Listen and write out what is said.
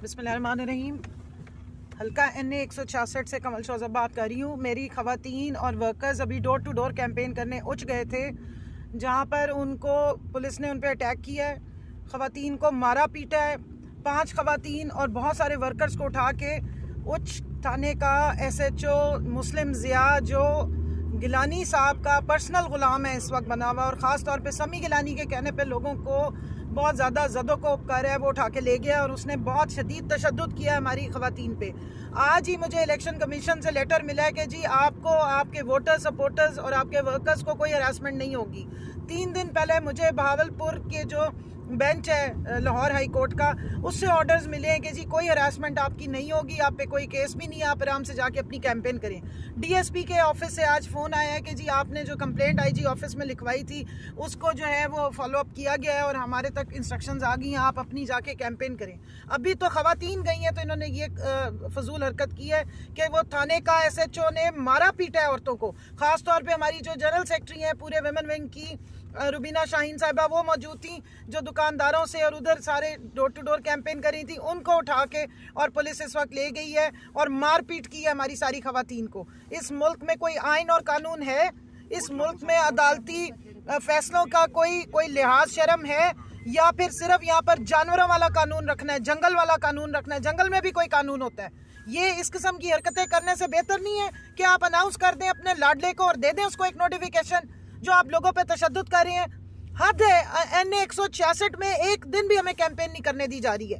बिस्मिल्लाहिर्रहमानिर्रहीम। हल्का NA 166 से कमल शौज़ा बात कर रही हूँ। मेरी ख़वातीन और वर्कर्स अभी डोर टू डोर कैंपेन करने उठ गए थे, जहाँ पर उनको पुलिस ने उन पर अटैक किया है, ख़वातीन को मारा पीटा है। 5 ख़वातीन और बहुत सारे वर्कर्स को उठा के उच्च थाने का SHO मुस्लिम ज़िया, जो गिलानी साहब का पर्सनल ग़ुलाम है इस वक्त बना हुआ, और ख़ास तौर पे समी गिलानी के कहने पे लोगों को बहुत ज़्यादा ज़दोकोब कर है, वो उठा के ले गया और उसने बहुत शदीद तशद्दुद किया हमारी ख़वातीन पे। आज ही मुझे इलेक्शन कमीशन से लेटर मिला है कि जी आपको, आपके वोटर्स, सपोर्टर्स और आपके वर्कर्स को कोई हरासमेंट नहीं होगी। 3 दिन पहले मुझे बहावलपुर के जो बेंच है लाहौर हाई कोर्ट का, उससे ऑर्डर्स मिले हैं कि जी कोई हरासमेंट आपकी नहीं होगी, आप पे कोई केस भी नहीं है, आप आराम से जाके अपनी कैंपेन करें। DSP के ऑफिस से आज फ़ोन आया है कि जी आपने जो कंप्लेंट IG ऑफिस में लिखवाई थी उसको जो है वो फॉलो अप किया गया है और हमारे तक इंस्ट्रक्शंस आ गई हैं, आप अपनी जाके कैंपेन करें। अभी तो ख़वातीन गई हैं तो इन्होंने ये फजूल हरकत की है कि वो थाने का SHO ने मारा पीटा है औरतों को। ख़ास तौर पर हमारी जो जनरल सेक्रेटरी हैं पूरे विमेन विंग की, रुबीना शाहीन साहिबा, वो मौजूद थी, जो दुकानदारों से और उधर सारे डोर टू डोर कैंपेन कर रही थी, उनको उठा के और पुलिस इस वक्त ले गई है और मारपीट की है हमारी सारी ख़वातीन को। इस मुल्क में कोई आइन और कानून है? इस मुल्क में अदालती फैसलों का कोई लिहाज शर्म है, या फिर सिर्फ यहाँ पर जानवरों वाला कानून रखना है, जंगल वाला कानून रखना है? जंगल में भी कोई कानून होता है। ये इस किस्म की हरकतें करने से बेहतर नहीं है कि आप अनाउंस कर दें अपने लाडले को और दे दें उसको एक नोटिफिकेशन, जो आप लोगों पे तशद्दुद कर रहे हैं। हद है। NA 166 में एक दिन भी हमें कैंपेन नहीं करने दी जा रही है।